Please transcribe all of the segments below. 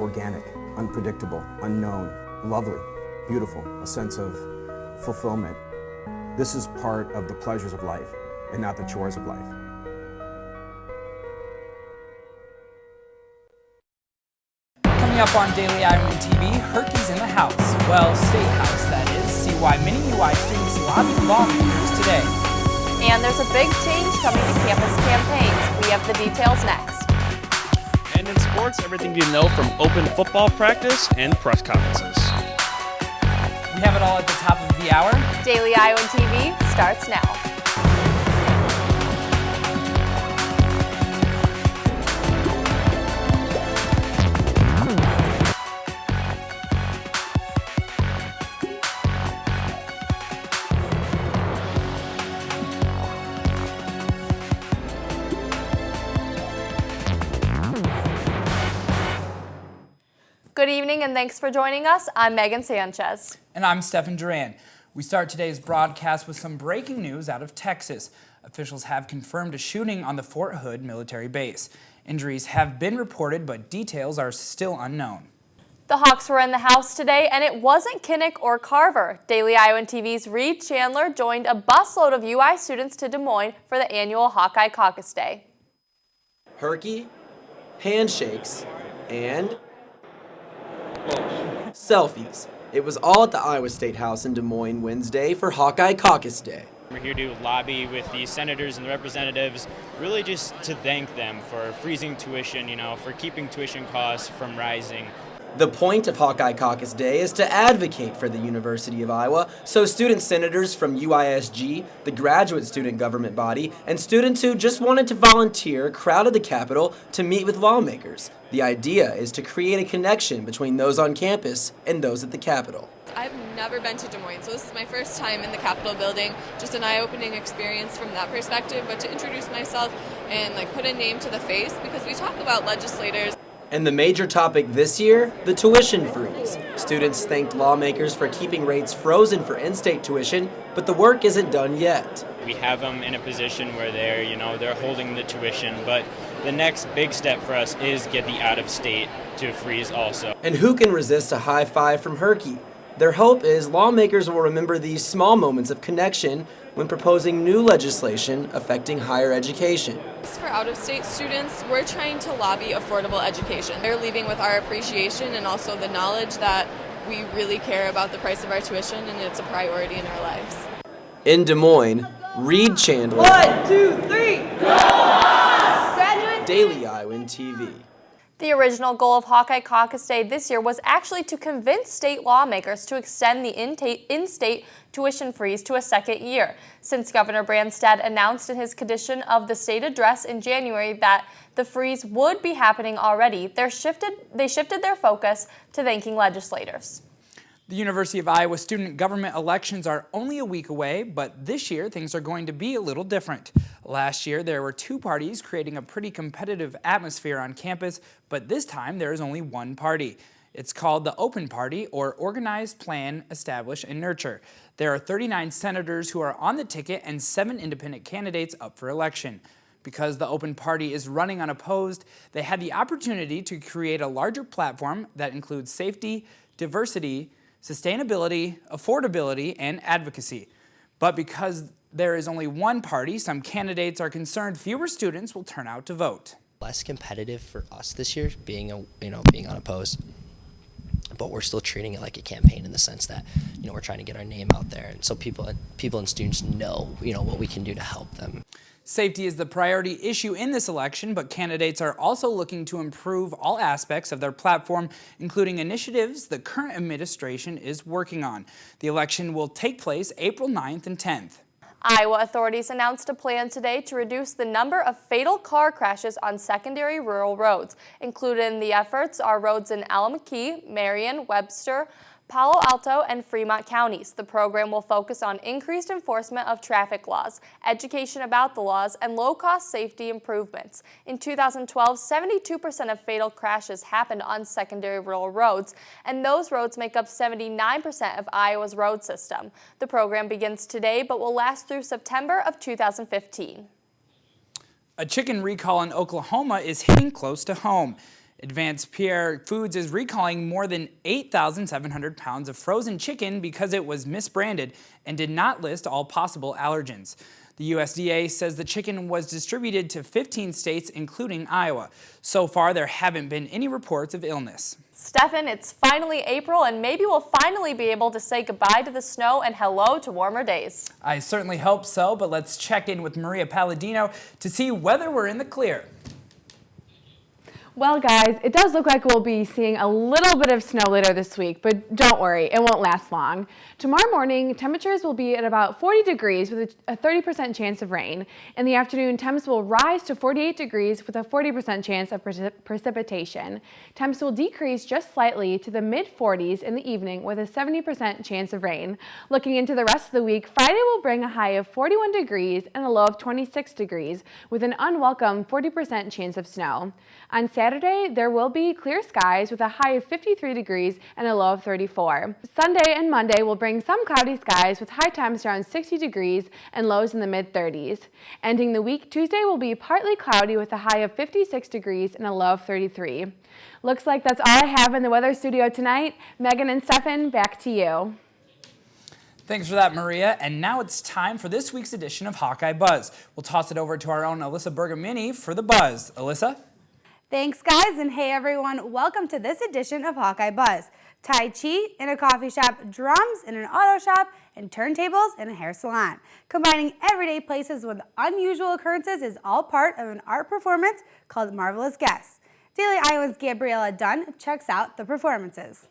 organic, unpredictable, unknown, lovely, beautiful, a sense of fulfillment. This is part of the pleasures of life and not the chores of life. Coming up on Daily Iowan TV, Herky's in the house. Well, State House, that is. See why many UI students lobby lawmakers today. And there's a big change coming to campus campaigns. We have the details next. And in sports, everything you know from open football practice and press conferences. We have it all at the top of the hour. Daily Iowan TV starts now. Good evening and thanks for joining us. I'm Megan Sanchez. And I'm Stephen Duran. We start today's broadcast with some breaking news out of Texas. Officials have confirmed a shooting on the Fort Hood military base. Injuries have been reported, but details are still unknown. The Hawks were in the house today, and it wasn't Kinnick or Carver. Daily Iowan TV's Reed Chandler joined a busload of UI students to Des Moines for the annual Hawkeye Caucus Day. Herky, handshakes, and selfies. It was all at the Iowa State House in Des Moines Wednesday for Hawkeye Caucus Day. We're here to lobby with the senators and the representatives, really just to thank them for freezing tuition, for keeping tuition costs from rising. The point of Hawkeye Caucus Day is to advocate for the University of Iowa, so student senators from UISG, the graduate student government body, and students who just wanted to volunteer crowded the Capitol to meet with lawmakers. The idea is to create a connection between those on campus and those at the Capitol. I've never been to Des Moines, so this is my first time in the Capitol building. Just an eye-opening experience from that perspective, but to introduce myself and put a name to the face, because we talk about legislators. And the major topic this year, the tuition freeze. Students thanked lawmakers for keeping rates frozen for in-state tuition, but the work isn't done yet. We have them in a position where they're holding the tuition, but the next big step for us is get the out-of-state to freeze also. And who can resist a high five from Herky? Their hope is lawmakers will remember these small moments of connection when proposing new legislation affecting higher education. For out-of-state students, we're trying to lobby affordable education. They're leaving with our appreciation and also the knowledge that we really care about the price of our tuition and it's a priority in our lives. In Des Moines, Reed Chandler. 1, 2, 3, go Hawks! Daily Iowan TV. The original goal of Hawkeye Caucus Day this year was actually to convince state lawmakers to extend the in-state tuition freeze to a second year, since Governor Branstad announced in his condition of the state address in January that the freeze would be happening already. They shifted their focus to thanking legislators. The University of Iowa student government elections are only a week away, but this year things are going to be a little different. Last year there were two parties creating a pretty competitive atmosphere on campus, but this time there is only one party. It's called the Open Party, or Organize, Plan, Establish, and Nurture. There are 39 senators who are on the ticket and 7 independent candidates up for election. Because the Open Party is running unopposed, they had the opportunity to create a larger platform that includes safety, diversity, sustainability, affordability, and advocacy. But because there is only one party, some candidates are concerned fewer students will turn out to vote. Less competitive for us this year, being unopposed, but we're still treating it like a campaign in the sense that we're trying to get our name out there, and so people and students know what we can do to help them. Safety is the priority issue in this election, but candidates are also looking to improve all aspects of their platform, including initiatives the current administration is working on. The election will take place April 9th and 10th. Iowa authorities announced a plan today to reduce the number of fatal car crashes on secondary rural roads. Included in the efforts are roads in Alameda, Marion, Webster, Palo Alto, and Fremont counties. The program will focus on increased enforcement of traffic laws, education about the laws, and low-cost safety improvements. In 2012, 72% of fatal crashes happened on secondary rural roads, and those roads make up 79% of Iowa's road system. The program begins today but will last through September of 2015. A chicken recall in Oklahoma is hitting close to home. Advanced Pierre Foods is recalling more than 8,700 pounds of frozen chicken because it was misbranded and did not list all possible allergens. The USDA says the chicken was distributed to 15 states, including Iowa. So far, there haven't been any reports of illness. Stefan, it's finally April, and maybe we'll finally be able to say goodbye to the snow and hello to warmer days. I certainly hope so, but let's check in with Maria Palladino to see whether we're in the clear. Well, guys, it does look like we'll be seeing a little bit of snow later this week, but don't worry, it won't last long. Tomorrow morning, temperatures will be at about 40 degrees with a 30% chance of rain. In the afternoon, temps will rise to 48 degrees with a 40% chance of precipitation. Temps will decrease just slightly to the mid-40s in the evening with a 70% chance of rain. Looking into the rest of the week, Friday will bring a high of 41 degrees and a low of 26 degrees with an unwelcome 40% chance of snow. On Saturday, there will be clear skies with a high of 53 degrees and a low of 34. Sunday and Monday will bring some cloudy skies with high temps around 60 degrees and lows in the mid-30s. Ending the week, Tuesday will be partly cloudy with a high of 56 degrees and a low of 33. Looks like that's all I have in the weather studio tonight. Megan and Stefan, back to you. Thanks for that, Maria. And now it's time for this week's edition of Hawkeye Buzz. We'll toss it over to our own Alyssa Bergamini for the buzz. Alyssa? Thanks, guys, and hey, everyone. Welcome to this edition of Hawkeye Buzz. Tai Chi in a coffee shop, drums in an auto shop, and turntables in a hair salon. Combining everyday places with unusual occurrences is all part of an art performance called Marvelous Guests. Daily Iowa's Gabriella Dunn checks out the performances.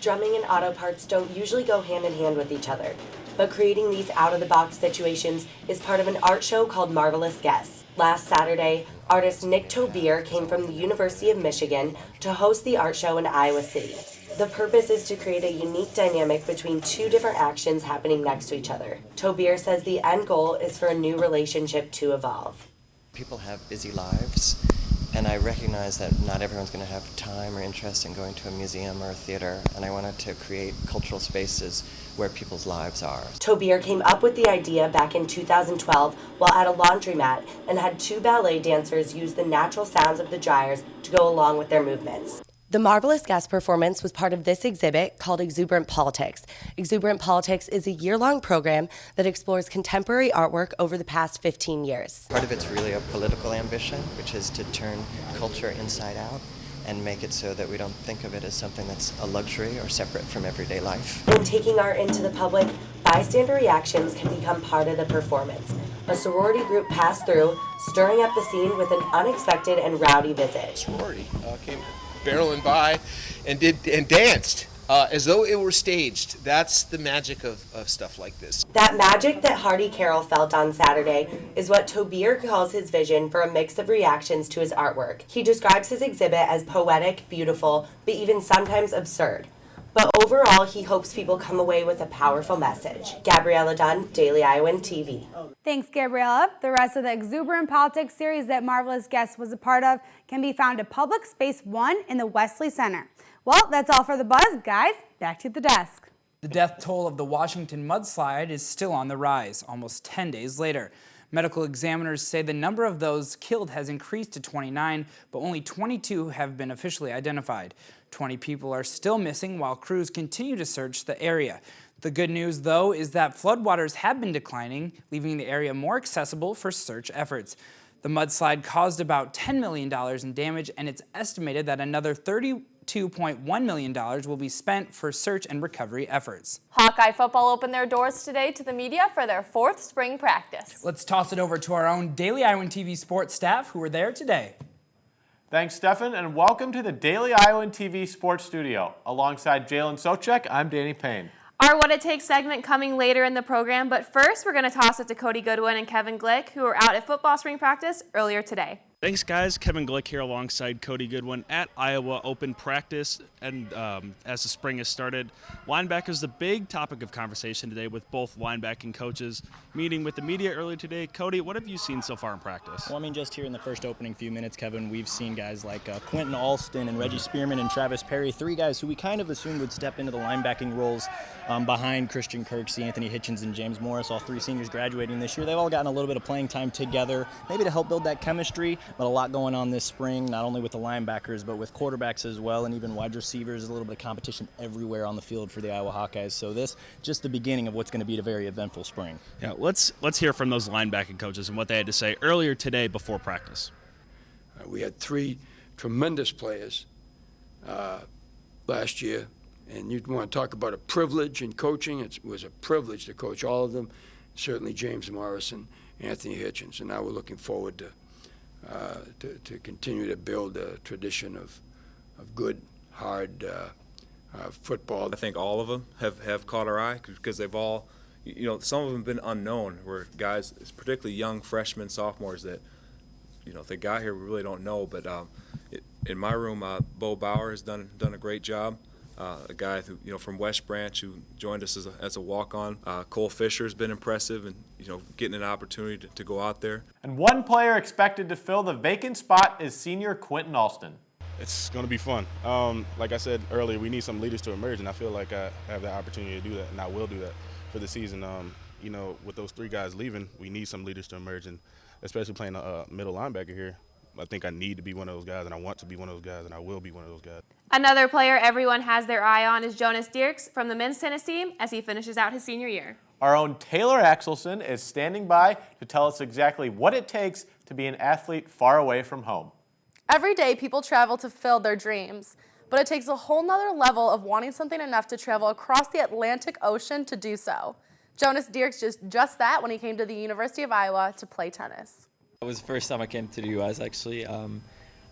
Drumming and auto parts don't usually go hand in hand with each other, but creating these out-of-the-box situations is part of an art show called Marvelous Guests. Last Saturday, artist Nick Tobier came from the University of Michigan to host the art show in Iowa City. The purpose is to create a unique dynamic between two different actions happening next to each other. Tobier says the end goal is for a new relationship to evolve. People have busy lives, and I recognize that not everyone's going to have time or interest in going to a museum or a theater, and I wanted to create cultural spaces where people's lives are. Tobier came up with the idea back in 2012 while at a laundromat and had two ballet dancers use the natural sounds of the dryers to go along with their movements. The Marvelous Guest performance was part of this exhibit called Exuberant Politics. Exuberant Politics is a year-long program that explores contemporary artwork over the past 15 years. Part of it's really a political ambition, which is to turn culture inside out and make it so that we don't think of it as something that's a luxury or separate from everyday life. When taking art into the public, bystander reactions can become part of the performance. A sorority group passed through, stirring up the scene with an unexpected and rowdy visit. Sorority came barreling by and danced as though it were staged. That's the magic of stuff like this. That magic that Hardy Carroll felt on Saturday is what Tobier calls his vision for a mix of reactions to his artwork. He describes his exhibit as poetic, beautiful, but even sometimes absurd. But overall, he hopes people come away with a powerful message. Gabriella Dunn, Daily Iowan TV. Thanks, Gabriella. The rest of the Exuberant Politics series that Marvelous Guests was a part of can be found at Public Space 1 in the Wesley Center. Well, that's all for the buzz, guys. Back to the desk. The death toll of the Washington mudslide is still on the rise, almost 10 days later. Medical examiners say the number of those killed has increased to 29, but only 22 have been officially identified. 20 people are still missing while crews continue to search the area. The good news, though, is that floodwaters have been declining, leaving the area more accessible for search efforts. The mudslide caused about $10 million in damage, and it's estimated that another $32.1 million will be spent for search and recovery efforts. Hawkeye football opened their doors today to the media for their 4th spring practice. Let's toss it over to our own Daily Iowan TV sports staff who were there today. Thanks, Stefan, and welcome to the Daily Iowan TV Sports Studio. Alongside Jalen Socek, I'm Danny Payne. Our What It Takes segment coming later in the program, but first we're going to toss it to Cody Goodwin and Kevin Glick, who were out at football spring practice earlier today. Thanks, guys. Kevin Glick here alongside Cody Goodwin at Iowa Open Practice. And as the spring has started, linebacker is the big topic of conversation today with both linebacking coaches meeting with the media earlier today. Cody, what have you seen so far in practice? Well, I mean, just here in the first opening few minutes, Kevin, we've seen guys like Quentin Alston and Reggie Spearman and Travis Perry, 3 guys who we kind of assumed would step into the linebacking roles behind Christian Kirksey, Anthony Hitchens, and James Morris, all 3 seniors graduating this year. They've all gotten a little bit of playing time together, maybe to help build that chemistry. but a lot going on this spring, not only with the linebackers, but with quarterbacks as well, and even wide receivers. A little bit of competition everywhere on the field for the Iowa Hawkeyes. So this just the beginning of what's going to be a very eventful spring. Yeah, let's hear from those linebacking coaches and what they had to say earlier today before practice. We had 3 tremendous players last year, and you'd want to talk about a privilege in coaching. It was a privilege to coach all of them, certainly James Morris and Anthony Hitchens, and now we're looking forward to continue to build a tradition of good, hard football. I think all of them have caught our eye because they've all, some of them have been unknown, where guys, particularly young freshmen, sophomores that, if they got here, we really don't know. But in my room, Bo Bauer has done a great job. A guy who, from West Branch who joined us as a walk-on. Cole Fisher has been impressive, and getting an opportunity to go out there. And one player expected to fill the vacant spot is senior Quentin Alston. It's going to be fun. Like I said earlier, we need some leaders to emerge, and I feel like I have the opportunity to do that, and I will do that for the season. With those 3 guys leaving, we need some leaders to emerge, and especially playing a middle linebacker here. I think I need to be one of those guys, and I want to be one of those guys, and I will be one of those guys. Another player everyone has their eye on is Jonas Dierks from the men's tennis team as he finishes out his senior year. Our own Taylor Axelson is standing by to tell us exactly what it takes to be an athlete far away from home. Every day, people travel to fulfill their dreams, but it takes a whole nother level of wanting something enough to travel across the Atlantic Ocean to do so. Jonas Dierks did just that when he came to the University of Iowa to play tennis. It was the first time I came to the U.S. actually.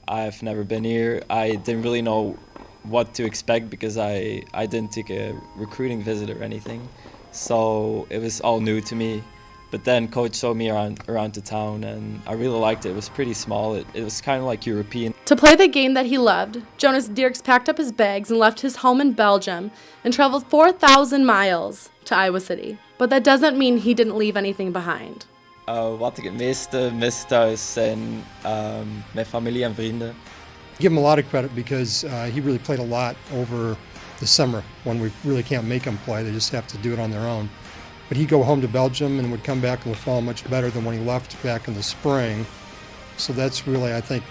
I've never been here. I didn't really know what to expect because I didn't take a recruiting visit or anything. So it was all new to me. But then coach showed me around the town and I really liked it. It was pretty small. It was kind of like European. To play the game that he loved, Jonas Dierks packed up his bags and left his home in Belgium and traveled 4,000 miles to Iowa City. But that doesn't mean he didn't leave anything behind. Wat ik het meeste mis thuis zijn mijn familie en vrienden. Give him a lot of credit because he really played a lot over the summer when we really can't make him play. They just have to do it on their own. But he'd go home to Belgium and would come back in the fall much better than when he left back in the spring. So that's really, I think,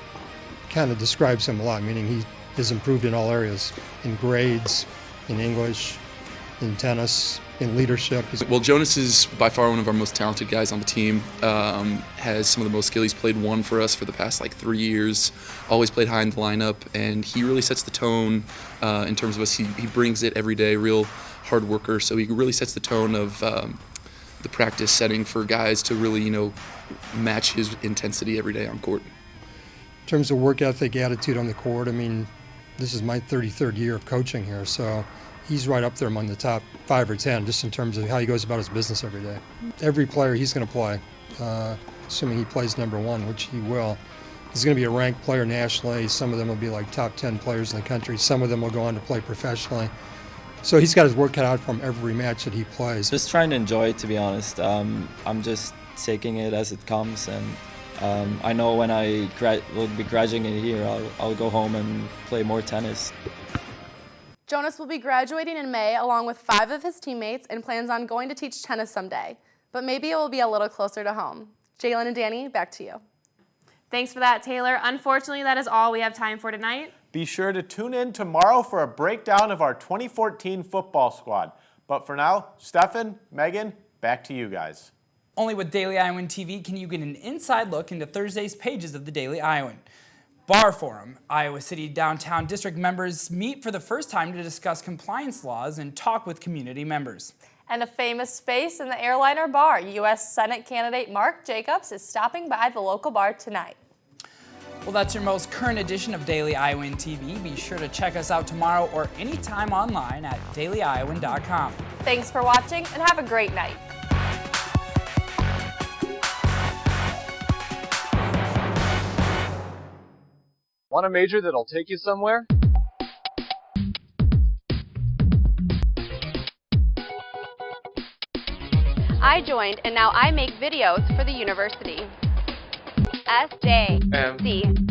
kind of describes him a lot, meaning he has improved in all areas, in grades, in English, in tennis, in leadership. Well, Jonas is by far one of our most talented guys on the team. Has some of the most skill. He's played one for us for the past 3 years. Always played high in the lineup, and he really sets the tone in terms of us. He brings it every day. Real hard worker, so he really sets the tone of the practice setting for guys to really, match his intensity every day on court. In terms of work ethic, attitude on the court, I mean, this is my 33rd year of coaching here, so he's right up there among the top 5 or 10 just in terms of how he goes about his business every day. Every player he's going to play, assuming he plays number 1, which he will, he's going to be a ranked player nationally. Some of them will be like top 10 players in the country. Some of them will go on to play professionally. So he's got his work cut out from every match that he plays. Just trying to enjoy it, to be honest. I'm just taking it as it comes, and I know when I will be graduating here, I'll go home and play more tennis. Jonas will be graduating in May along with 5 of his teammates and plans on going to teach tennis someday. But maybe it will be a little closer to home. Jalen and Danny, back to you. Thanks for that, Taylor. Unfortunately, that is all we have time for tonight. Be sure to tune in tomorrow for a breakdown of our 2014 football squad. But for now, Stefan, Megan, back to you guys. Only with Daily Iowan TV can you get an inside look into Thursday's pages of the Daily Iowan. Bar Forum. Iowa City Downtown District members meet for the first time to discuss compliance laws and talk with community members. And a famous face in the airliner bar, U.S. Senate candidate Mark Jacobs is stopping by the local bar tonight. Well, that's your most current edition of Daily Iowan TV. Be sure to check us out tomorrow or anytime online at dailyiowan.com. Thanks for watching and have a great night. Want a major that'll take you somewhere? I joined and now I make videos for the university. SJC.